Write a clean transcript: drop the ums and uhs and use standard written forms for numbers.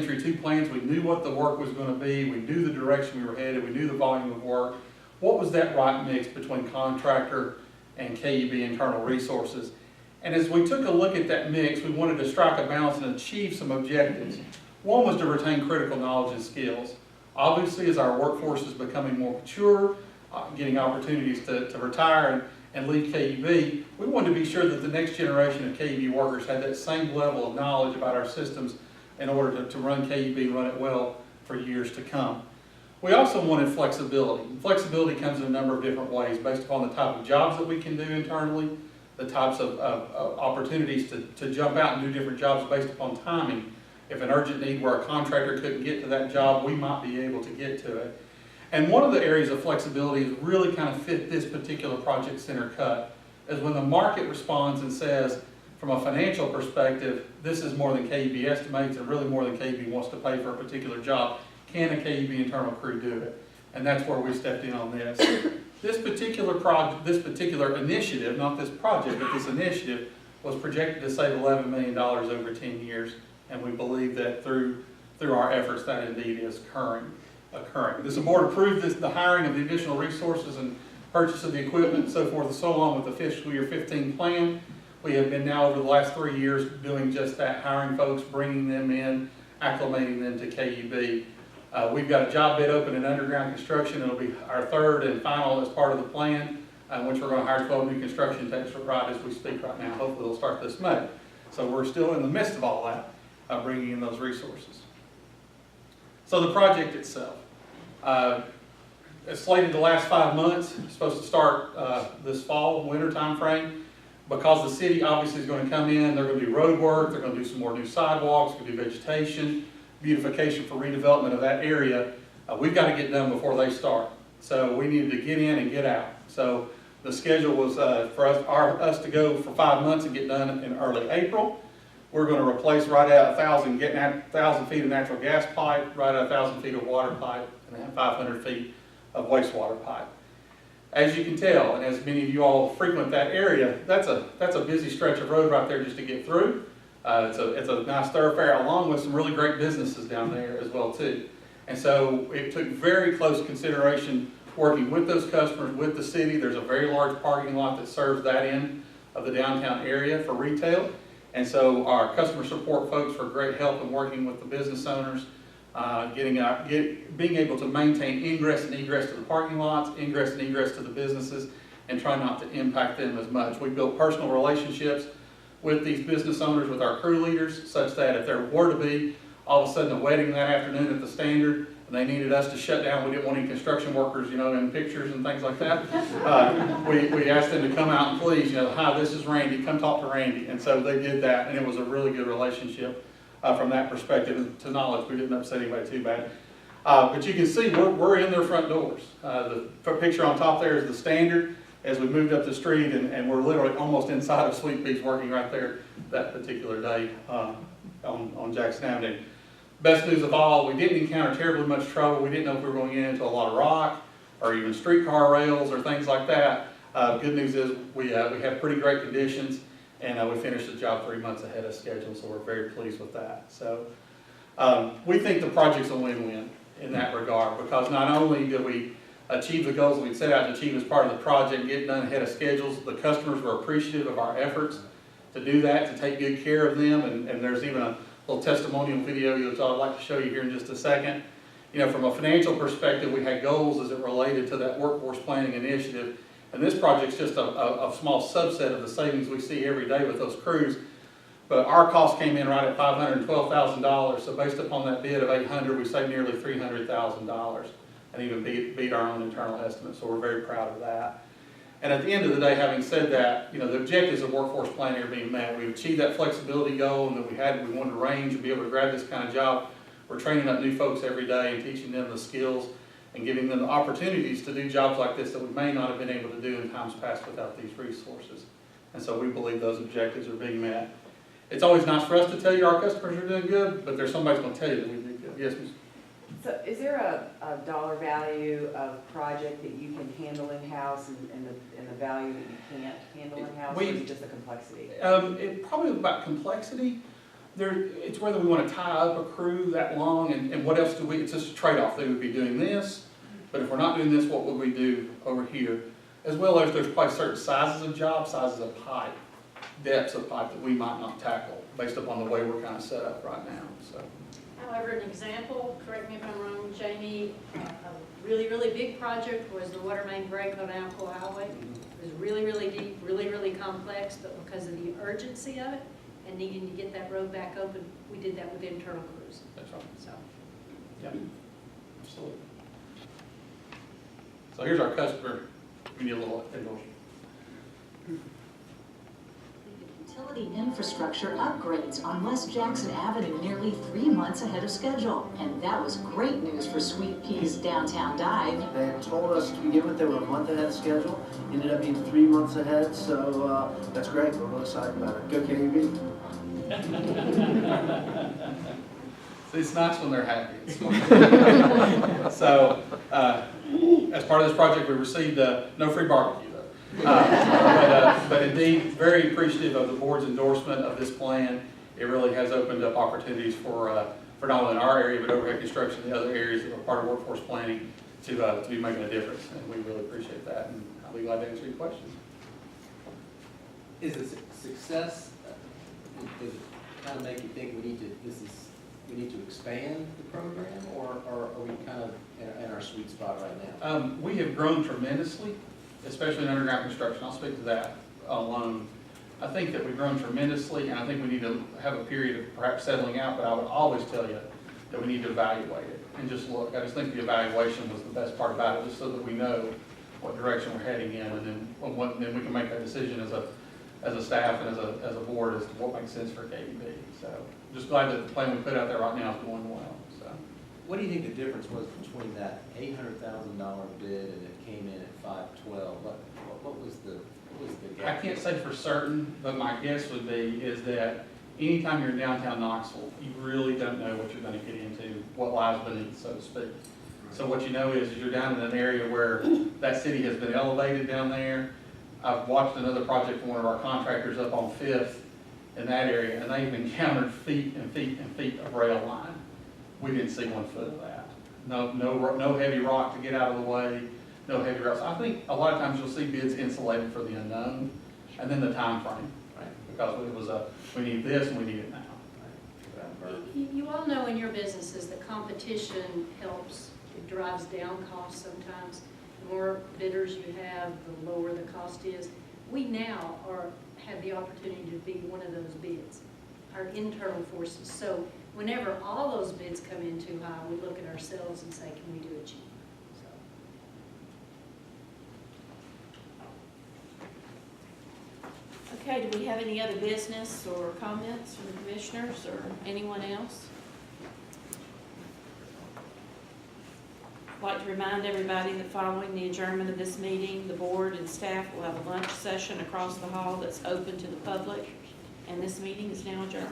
Two plans, we knew what the work was going to be, we knew the direction we were headed, we knew the volume of work. What was that right mix between contractor and KUB internal resources? And as we took a look at that mix, we wanted to strike a balance and achieve some objectives. One was to retain critical knowledge and skills. Obviously, as our workforce is becoming more mature, getting opportunities to retire and leave KUB, we wanted to be sure that the next generation of KUB workers had that same level of knowledge about our systems in order to run KUB and run it well for years to come. We also wanted flexibility. Flexibility comes in a number of different ways based upon the type of jobs that we can do internally, the types of opportunities to jump out and do different jobs based upon timing. If an urgent need where a contractor couldn't get to that job, we might be able to get to it. And one of the areas of flexibility that really kind of fit this particular project center cut is when the market responds and says, from a financial perspective, this is more than KUB estimates and really more than KUB wants to pay for a particular job. Can a KUB internal crew do it? And that's where we stepped in on this. This particular project, this particular initiative, not this project, but this initiative, was projected to save $11 million over 10 years. And we believe that through our efforts that indeed is occurring. This board approved the hiring of the additional resources and purchase of the equipment and so forth and so on with the fiscal year 15 plan. We have been now over the last 3 years doing just that, hiring folks, bringing them in, acclimating them to KUB. We've got a job bid open in underground construction. It'll be our third and final as part of the plan, which we're going to hire 12 new construction techs right as we speak right now. Hopefully they'll start this May. So we're still in the midst of all that, bringing in those resources. So the project itself. It's slated to last 5 months. It's supposed to start this fall, winter time frame. Because the city obviously is going to come in, they're going to do road work, they're going to do some more new sidewalks, going to do vegetation, beautification for redevelopment of that area. We've got to get done before they start. So we needed to get in and get out. So the schedule was for us to go for 5 months and get done in early April. We're going to replace right at 1,000 feet of natural gas pipe, right at 1,000 feet of water pipe, and 500 feet of wastewater pipe. As you can tell, and as many of you all frequent that area, that's a busy stretch of road right there just to get through. It's a nice thoroughfare along with some really great businesses down there as well too. And so it took very close consideration working with those customers, with the city. There's a very large parking lot that serves that end of the downtown area for retail. And so our customer support folks were great help in working with the business owners, being able to maintain ingress and egress to the parking lots, ingress and egress to the businesses, and try not to impact them as much. We built personal relationships with these business owners, with our crew leaders, such that if there were to be all of a sudden a wedding that afternoon at the Standard, and they needed us to shut down, we didn't want any construction workers, in pictures and things like that. We asked them to come out and please, hi, this is Randy, come talk to Randy. And so they did that, and it was a really good relationship. From that perspective, and to knowledge, we didn't upset anybody too bad. But you can see we're in their front doors. The picture on top there is the Standard as we moved up the street, and we're literally almost inside of Sweet Pea's working right there that particular day on Jackson Avenue. Best news of all, we didn't encounter terribly much trouble. We didn't know if we were going into a lot of rock or even streetcar rails or things like that. Good news is we had pretty great conditions. And we finished the job 3 months ahead of schedule, so we're very pleased with that. So we think the project's a win-win in that regard, because not only did we achieve the goals we'd set out to achieve as part of the project, get done ahead of schedules, the customers were appreciative of our efforts to do that, to take good care of them, and there's even a little testimonial video that I'd like to show you here in just a second. From a financial perspective, we had goals as it related to that workforce planning initiative. And this project's just a small subset of the savings we see every day with those crews. But our cost came in right at $512,000. So based upon that bid of $800,000, we saved nearly $300,000 and even beat our own internal estimates. So we're very proud of that. And at the end of the day, having said that, the objectives of workforce planning are being met. We've achieved that flexibility goal and that we wanted to range and be able to grab this kind of job. We're training up new folks every day and teaching them the skills and giving them the opportunities to do jobs like this that we may not have been able to do in times past without these resources. And so we believe those objectives are being met. It's always nice for us to tell you our customers are doing good, but there's somebody going to tell you that we do good. Yes, Ms. So is there a dollar value of project that you can handle in-house and the value that you can't handle in-house, or is it just the complexity? Probably about complexity. it's whether we want to tie up a crew that long, and what else do we, it's just a trade-off. They would be doing this, but if we're not doing this, what would we do over here? As well as there's probably certain sizes of job, sizes of pipe, depths of pipe that we might not tackle based upon the way we're kind of set up right now, so. However, an example, correct me if I'm wrong, Jamie, a really, really big project was the water main break on Alcoa Highway. It was really, really deep, really, really complex, but because of the urgency of it and needing to get that road back open, we did that with internal crews, That's right. so. Yeah, absolutely. So here's our customer, we need a little endorsement. Utility infrastructure upgrades on West Jackson Avenue nearly 3 months ahead of schedule. And that was great news for Sweet Pea's downtown dive. They had told us to begin with they were a month ahead of schedule, ended up being 3 months ahead, so that's great. We're really excited about it. Go KUB. See, it's nice when they're happy. So, as part of this project, we received no free barbecue though. But indeed, very appreciative of the board's endorsement of this plan. It really has opened up opportunities for not only in our area, but overhead construction in the other areas that are part of workforce planning to be making a difference. And we really appreciate that, and I'll be glad to answer your questions. Is it success, does it kind of make you think we need to expand the program, or are we kind of in our sweet spot right now? We have grown tremendously, especially in underground construction. I'll speak to that alone. I think that we've grown tremendously, and I think we need to have a period of perhaps settling out, but I would always tell you that we need to evaluate it and just look. I just think the evaluation was the best part about it, just so that we know what direction we're heading in, and then we can make that decision as a staff and as a board as to what makes sense for KUB. So just glad that the plan we put out there right now is going well. So What do you think the difference was between that $800,000 bid and it came in at 512? What was the gap? I can't say for certain, but my guess would be is that anytime you're in downtown Knoxville, you really don't know what you're going to get into, what lies beneath, so to speak. So what you know is you're down in an area where that city has been elevated down there. I've watched another project from one of our contractors up on 5th in that area, and they've encountered feet and feet and feet of rail line. We didn't see 1 foot of that. No heavy rock to get out of the way, no heavy rock. So I think a lot of times you'll see bids insulated for the unknown, and then the time frame, right? Because it was we need this and we need it now. You all know in your businesses that competition helps, it drives down costs sometimes. The more bidders you have, the lower the cost is. We now have the opportunity to be one of those bids, our internal forces. So whenever all those bids come in too high, we look at ourselves and say, can we do it cheaper? Okay, do we have any other business or comments from the commissioners or anyone else? I'd like to remind everybody that following the adjournment of this meeting, the board and staff will have a lunch session across the hall that's open to the public, and this meeting is now adjourned.